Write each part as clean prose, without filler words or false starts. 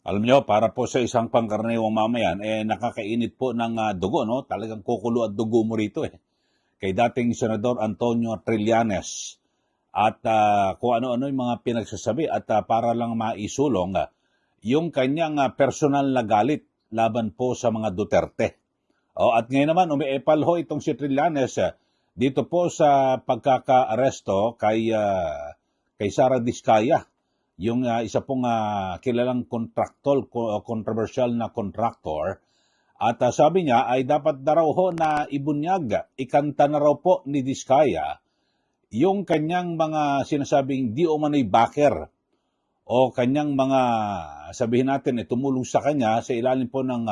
Alam nyo, para po sa isang pangkaraniwang mamayan, nakakainit po ng dugo, no? Talagang kukulo at dugo mo rito eh. Kay dating Senador Antonio Trillanes. At kung ano-ano yung mga pinagsasabi at para lang maisulong yung kanyang personal na galit laban po sa mga Duterte. At ngayon naman, umiepal ho itong si Trillanes dito po sa pagkaka-aresto kay Sara Diskaya, yung isa pong kilalang controversial na contractor. At sabi niya ay dapat na raw ho na ibunyag, ikanta na raw po ni Diskaya yung kanyang mga sinasabing di umano'y backer o kanyang mga, sabihin natin, tumulong sa kanya sa ilalim po ng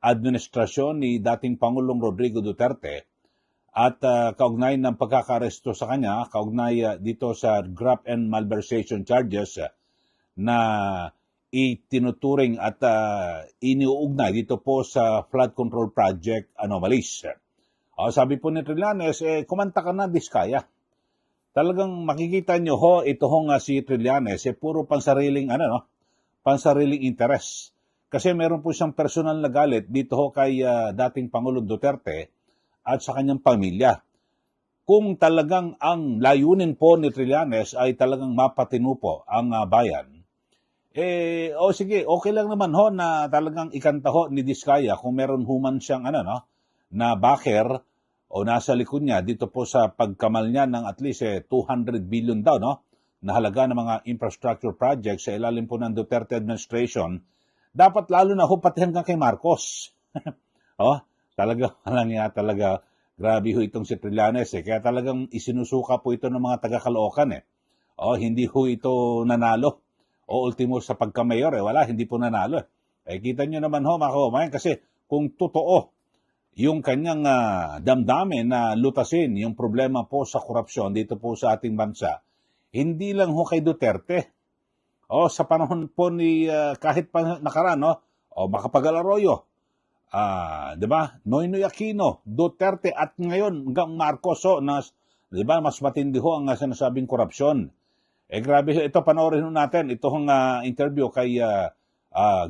administrasyon ni dating Pangulong Rodrigo Duterte at kaugnay ng pagkakaresto sa kanya, kaugnay dito sa graft and malversation charges na itinuturing at iniuugnay dito po sa flood control project anomalies. Sabi po ni Trillanes, kumanta ka na, Diskaya. Talagang makikita nyo ho, ito hong si Trillanes, puro pansariling, pansariling interes. Kasi meron po siyang personal na galit dito ho kay dating Pangulong Duterte at sa kanyang pamilya. Kung talagang ang layunin po ni Trillanes ay talagang mapatinu po ang bayan, sige, okay lang naman ho na talagang ikanta ho ni Diskaya kung meron human siyang na backer o nasa likod niya dito po sa pagkamal niya ng at least 200 billion daw, no? Na halaga ng mga infrastructure projects sa ilalim po ng Duterte administration, dapat lalo na ho pati hanggang kay Marcos. Talaga, grabe ho itong si Trillanes kaya talagang isinusuka po ito ng mga taga-Caloocan hindi ho ito nanalo. O ultimo sa pagka-mayor, hindi po nanalo. Kita nyo naman ho, mga kaumayan, kasi kung totoo yung kanyang damdamin na lutasin yung problema po sa korupsyon dito po sa ating bansa, hindi lang ho kay Duterte. Sa panahon po ni kahit pa nakaraan, Macapagal Arroyo, di ba? Noynoy Aquino, Duterte at ngayon hanggang Marcos, di ba? Mas matindi ho ang sinasabing korupsyon. Grabe ito, panoorin natin itong interview kay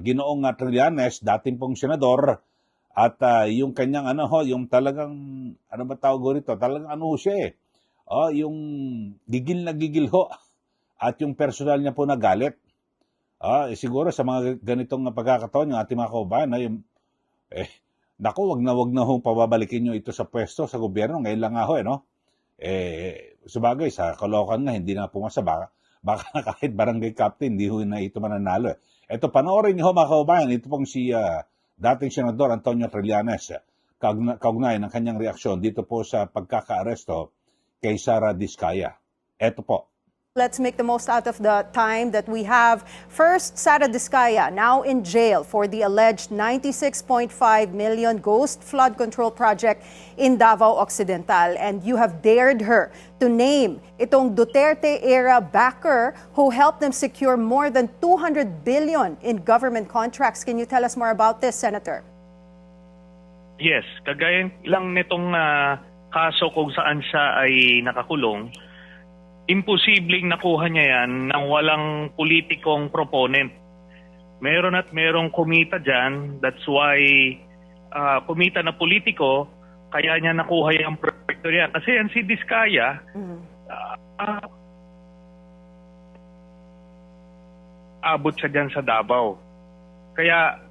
Ginoong Trillanes, dating pong senador, at yung kanyang yung talagang, ba tawag rito? Talagang siya yung gigil na gigil ho, at yung personal niya po na galit. Siguro sa mga ganitong pagkakataon, yung ating mga kaubayan, naku, wag na ho pababalikin nyo ito sa pwesto sa gobyerno, ngayon lang ho, sabagay, sa Caloocan nga, hindi na pumasa. Baka kahit barangay captain, hindi ho na ito mananalo. Ito, panoorin niyo mga kaubayan, ito pong si dating Senador Antonio Trillanes, kaugnay ng kanyang reaksyon dito po sa pagkaka-aresto kay Sara Diskaya. Ito po. Let's make the most out of the time that we have. First, Sara Diskaya, now in jail for the alleged 96.5 million ghost flood control project in Davao Occidental. And you have dared her to name itong Duterte-era backer who helped them secure more than 200 billion in government contracts. Can you tell us more about this, Senator? Yes, kagaya lang nitong kaso kung saan siya ay nakakulong, imposibleng nakuha niya yan nang walang politikong proponent. Meron at merong kumita dyan. That's why kumita na politiko, kaya niya nakuha yung proyekto niya. Kasi yan si Diskaya, abot siya dyan sa Davao. Kaya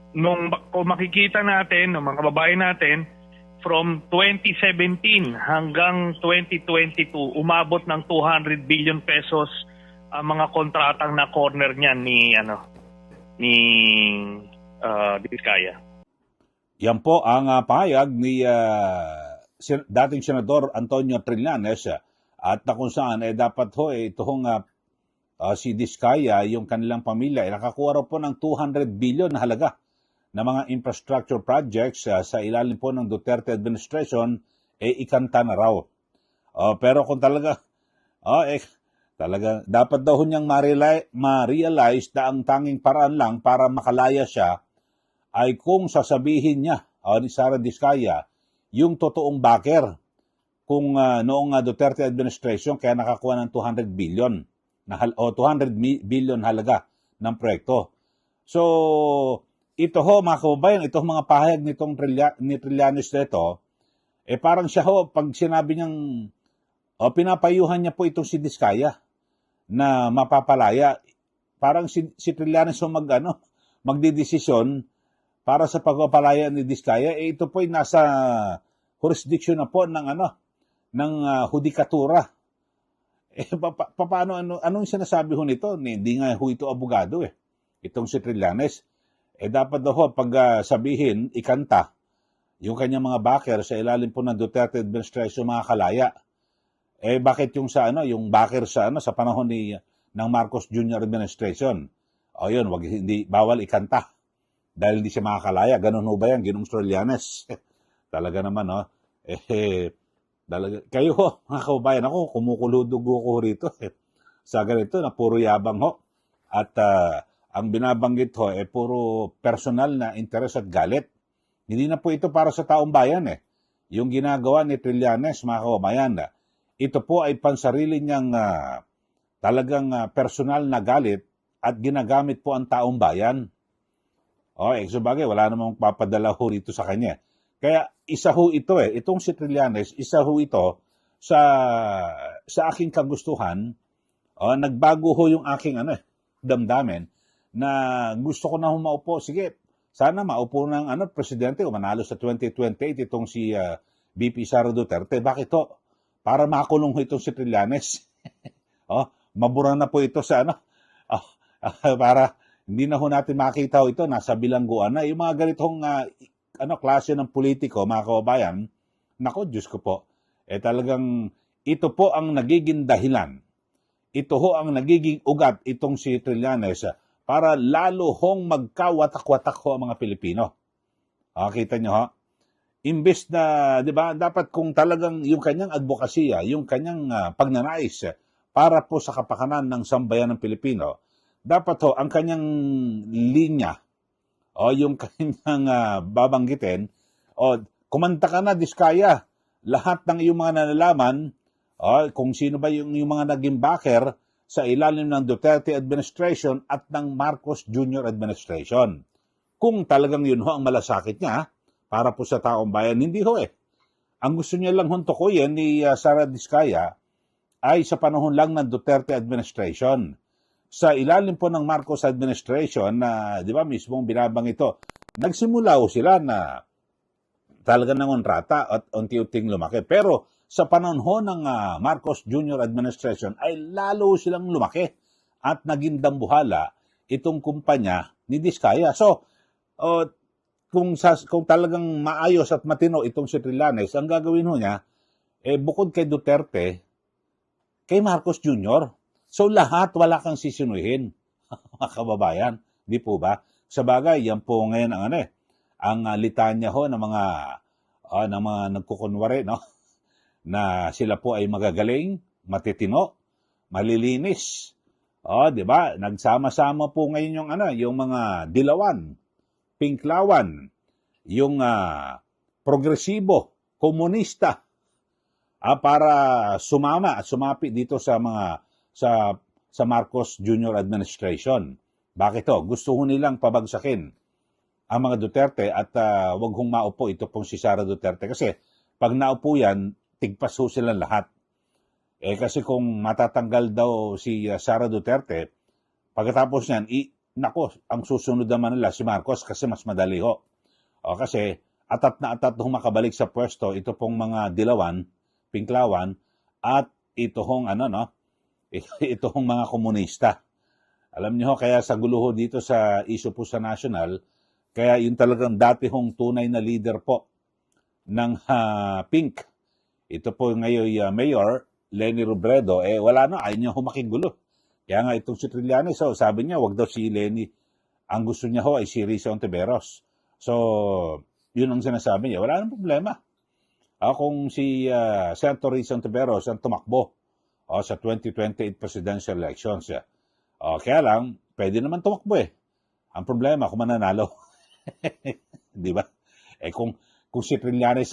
kung makikita natin, ng mga kababayan natin, from 2017 hanggang 2022, umabot ng 200 billion pesos ang mga kontratang na corner niyan ni Diskaya. Yan po ang pahayag ni dating Senador Antonio Trillanes at na kung saan dapat ho ito si Diskaya, yung kanilang pamilya, nakakuha raw po ng 200 billion na halaga na mga infrastructure projects sa ilalim po ng Duterte administration, ikanta na raw. Pero kung talaga dapat daw niyang ma-realize na ang tanging paraan lang para makalaya siya ay kung sasabihin niya, ni Sara Diskaya, yung totoong backer kung noong Duterte administration kaya nakakuha ng 200 billion halaga ng proyekto. So, ito ho, mga kababayan, itong mga pahayag nitong ni Trillanes nito, parang siya ho, pag sinabi niyang, pinapayuhan niya po itong si Diskaya na mapapalaya. Parang si Trillanes ho magdidesisyon para sa pagpapalaya ni Diskaya, ito po ay nasa jurisdiction na po ng hudikatura. Paano, anong sinasabi ho nito? Hindi nga ho ito abogado itong si Trillanes. Dapat daw ho, pag sabihin, ikanta, yung kanyang mga backer sa ilalim po ng Duterte administration mga kalaya. Bakit yung yung backer sa panahon ng Marcos Jr. administration? Yun, hindi bawal ikanta dahil hindi siya makakalaya. Ganun ho ba yan, Ginoong Trillanes? Talaga naman, kayo ho, mga kaubayan, ako, kumukulo-dugo ko rito sa ganito na puro yabang ho. At ang binabanggit ho, puro personal na interes at galit. Hindi na po ito para sa taong bayan Yung ginagawa ni Trillanes, mga kaubayan, ito po ay pansarili niyang talagang personal na galit at ginagamit po ang taong bayan. Sabagay, wala namang papadala ho rito sa kanya. Kaya isa ho ito itong si Trillanes, isa ho ito sa aking kagustuhan. Nagbago ho yung aking damdamin na gusto ko na humaupo. Sige, sana maupo ng presidente o manalo sa 2028 itong si VP Sara Duterte. Bakit ho? Para makulong ho itong si Trillanes. Mabura na po ito sa para hindi na ho natin makita ho ito, nasa bilangguan na. Yung mga ganitong klase ng politiko, mga kababayan, nako, Diyos ko po, talagang ito po ang nagiging dahilan. Ito ho ang nagiging ugat itong si Trillanes para lalo hong magkawatak-watak ho ang mga Pilipino. Kita nyo ho? Imbes na, di ba, dapat kung talagang yung kanyang advokasya, yung kanyang pagnanais para po sa kapakanan ng sambayan ng Pilipino, dapat ho, ang kanyang linya, yung kanyang babanggitin, kumanta ka na, Diskaya, lahat ng iyong mga nalalaman, kung sino ba yung mga naging backer sa ilalim ng Duterte administration at ng Marcos Jr. administration. Kung talagang yun ho ang malasakit niya, para po sa taong bayan, hindi ho Ang gusto niya lang huntukuyin ni Sara Diskaya ay sa panahon lang ng Duterte administration. Sa ilalim po ng Marcos administration na, di ba, mismong binabang ito, nagsimula ho sila na talaga ng kontrata at unti-unting lumaki. Pero sa panahon ho ng Marcos Jr. administration ay lalo silang lumaki at naging dambuhala itong kumpanya ni Diskaya. So, kung talagang maayos at matino itong si Trillanes, ang gagawin ho niya, bukod kay Duterte, kay Marcos Jr., so lahat wala kang sisinuhin, mga kababayan. Di po ba? Sa bagay, yan po ngayon ang litanya ho ng mga nagkukunwari, na sila po ay magagaling, matitino, malilinis. Di ba? Nagsama-sama po ngayon yung mga dilawan, pinklawan, yung progresibo, komunista, para sumama at sumapi dito sa Marcos Jr. administration. Bakit to? Gusto ho nilang pabagsakin ang mga Duterte at wag hong maupo ito pong si Sara Duterte. Kasi pag naupo yan, tigpas ho silang lahat. Kasi kung matatanggal daw si Sara Duterte, pagkatapos niyan, ang susunod naman nila si Marcos kasi mas madali ho. Kasi atat na makabalik sa pwesto ito pong mga dilawan, pinklawan, at ito hong ito hong mga komunista. Alam niyo ho, kaya sa gulo dito sa issue po sa national, kaya yung talagang dati hong tunay na leader po ng Pink, ito po ngayon Mayor Leni Robredo, wala na, ayaw niya ho makigulo. Kaya nga itong si Trillanes, sabi niya, wag daw si Leni. Ang gusto niya ho ay si Risa Ontiveros. So, yun ang sinasabi niya. Wala nang problema. Kung si Senator Risa Ontiveros ang tumakbo sa 2028 presidential elections. Kaya lang, pwede naman tumakbo Ang problema, kung mananalo. Di ba? Kung si Trillanes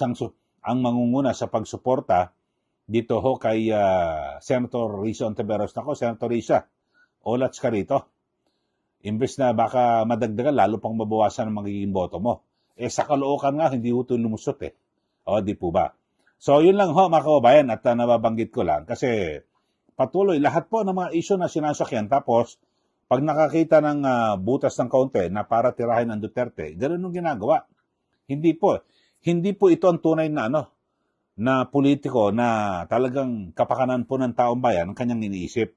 ang mangunguna sa pagsuporta dito ho kay Senator Risa Ontiveros. Nako, Senator Risa, olats ka rito. Imbes na baka madagdagan, lalo pang mabawasan ang magiging boto mo. Sa Caloocan nga, hindi ho ito lumusot O, di po ba? So, yun lang ho, mga kababayan, at nababanggit ko lang. Kasi patuloy, lahat po ng mga issue na sinasakyan. Tapos, pag nakakita ng butas ng kaunti na para tirahin ang Duterte, ganun yung ginagawa. Hindi po. Hindi po ito ang tunay na na politiko na talagang kapakanan po ng taong bayan ang kanyang iniisip.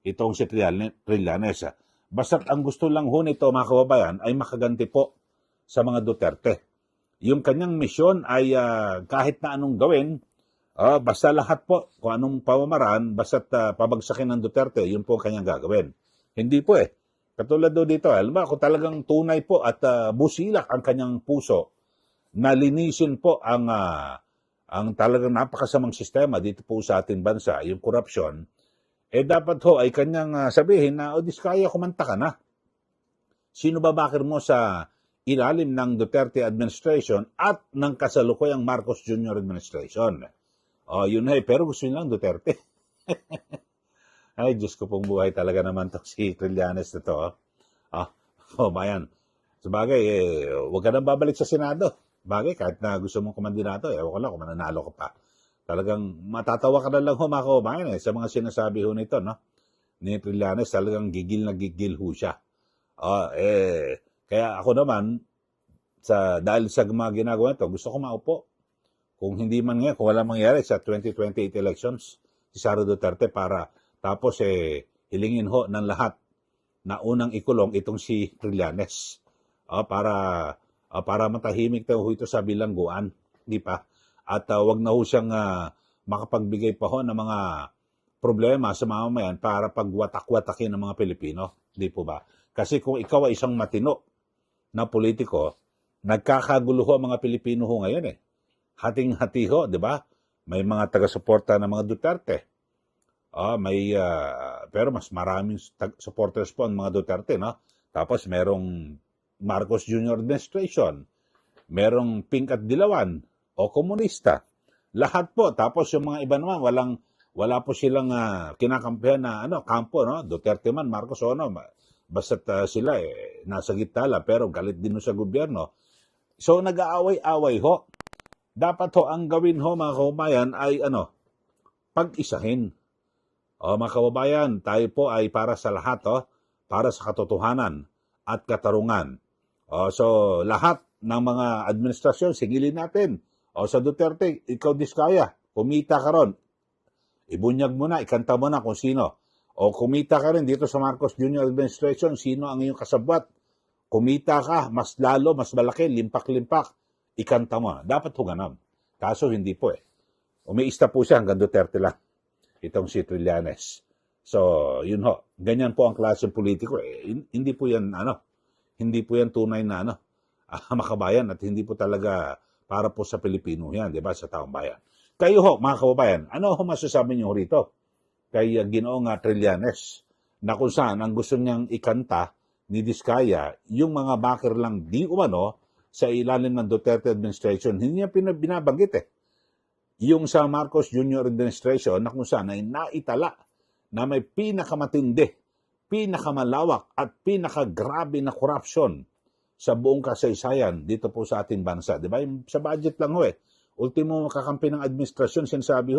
Itong si Trillanes. Basta't ang gusto lang ho nito, mga kababayan, ay makaganti po sa mga Duterte. Yung kanyang misyon ay kahit na anong gawin, basta lahat po, kung anong pamamaraan, basta't pabagsakin ng Duterte, yun po ang kanyang gagawin. Hindi po Katulad do dito, alam mo, kung talagang tunay po at busilak ang kanyang puso, nalinisin po ang talagang napakasamang sistema dito po sa ating bansa, yung korupsyon, dapat ho ay kanyang sabihin na, Diskaya, kumanta ka na. Sino ba bakir mo sa ilalim ng Duterte administration at ng kasalukuyang Marcos Jr. administration? Yun pero gusto nyo lang Duterte. Ay, Diyos ko pong buhay talaga naman to si Trillanes na to. Bayan. Sabagay, huwag ka nang babalik sa Senado. Bagay, kahit na gusto mong kumandidato, ewan ko lang kung mananalo ka pa. Talagang matatawa ka na lang ho, mga kababayan, sa mga sinasabi ho nito, no? Ni Trillanes, talagang gigil na gigil ho siya. Kaya ako naman, dahil sa mga ginagawa ito, gusto ko maupo. Kung hindi man nga, kung wala mangyari sa 2028 elections, si Sara Duterte para tapos hilingin ho ng lahat na unang ikulong itong si Trillanes. Para matahimik ho ito sa bilangguan, di pa? At wag na ho siyang makapagbigay pa ho ng mga problema sa mamamayan para pagwatak-watakin ng mga Pilipino, di po ba? Kasi kung ikaw ay isang matino na politiko, nagkakagulo ho ang mga Pilipino ho ngayon Hating-hati ho, di ba? May mga taga-suporta ng mga Duterte. Pero mas maraming supporters po ang mga Duterte, no? Tapos merong Marcos Jr. administration, merong pink at dilawan o komunista. Lahat po. Tapos yung mga iba naman, wala po silang kinakampihan na kampo, no? Duterte man, Marcos o basta't sila nasa gitna lang, pero galit din sa gobyerno. So nag-aaway-away ho. Dapat ho ang gawin ho, mga kababayan, ay pag-isahin. Mga kababayan, tayo po ay para sa lahat, para sa katotohanan at katarungan. So lahat ng mga administrasyon, sigilin natin. Sa Duterte, ikaw Diskaya, kumita ka ron. Ibunyag mo na, ikanta mo na kung sino. Kumita ka rin dito sa Marcos Jr. administration, sino ang iyong kasabwat. Kumita ka, mas lalo, mas malaki, limpak-limpak, ikanta mo na. Dapat ho ganon. Kaso hindi po Umiista po siya hanggang Duterte lang. Itong si Trillanes. So, yun ho. Ganyan po ang klaseng politiko. Hindi po yan, hindi po yan tunay na, makabayan at hindi po talaga para po sa Pilipino yan, di ba, sa taong bayan. Kayo ho, mga kababayan, ano ho masasabi niyo rito kay Ginoong Trillanes na kung saan ang gusto niyang ikanta ni Diskaya, yung mga bakir lang di umano sa ilalim ng Duterte administration, hindi niya binabanggit Yung sa Marcos Jr. administration na kung saan ay naitala na may pinakamatindi, pinakamalawak at pinakagrabe na korupsyon sa buong kasaysayan dito po sa ating bansa. Di ba? Sa budget lang Ultimo makakampi ng administrasyon, sinasabi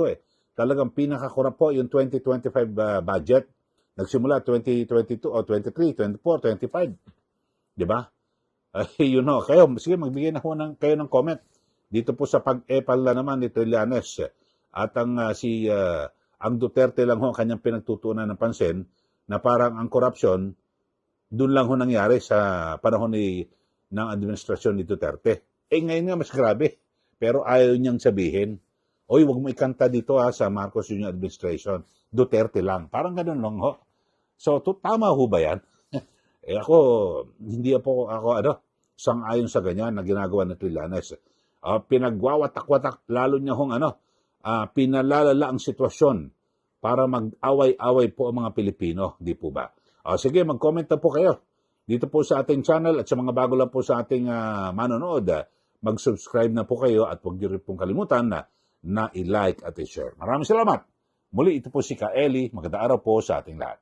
talagang pinakakurap po yung 2025 budget. Nagsimula 2022 o 23, 24, 25. Di ba? Yun kayo, sige magbigay na kayo ng comment dito po sa pag-epal na naman ni Trillanes. At ang Duterte lang kanyang pinagtutunan ng pansin na parang ang korupsyon doon lang nangyari sa panahon ng administrasyon ni Duterte. Ngayon nga mas grabe. Pero ayaw niyang sabihin, wag mo ikanta dito sa Marcos Jr. administration. Duterte lang. Parang ganun lang So, tama ho ba yan? Hindi ako sang-ayon sa ganyan na ginagawa ng Trillanes. Pinagwawatak-watak, lalo niya pinalalala ang sitwasyon para mag-away-away po ang mga Pilipino. Di po ba? Sige, mag-comment na po kayo dito po sa ating channel at sa mga bago lang po sa ating manonood. Mag-subscribe na po kayo at huwag niyo rin pong kalimutan na i-like at i-share. Maraming salamat. Muli, ito po si Ka Eli. Magandang araw po sa ating lahat.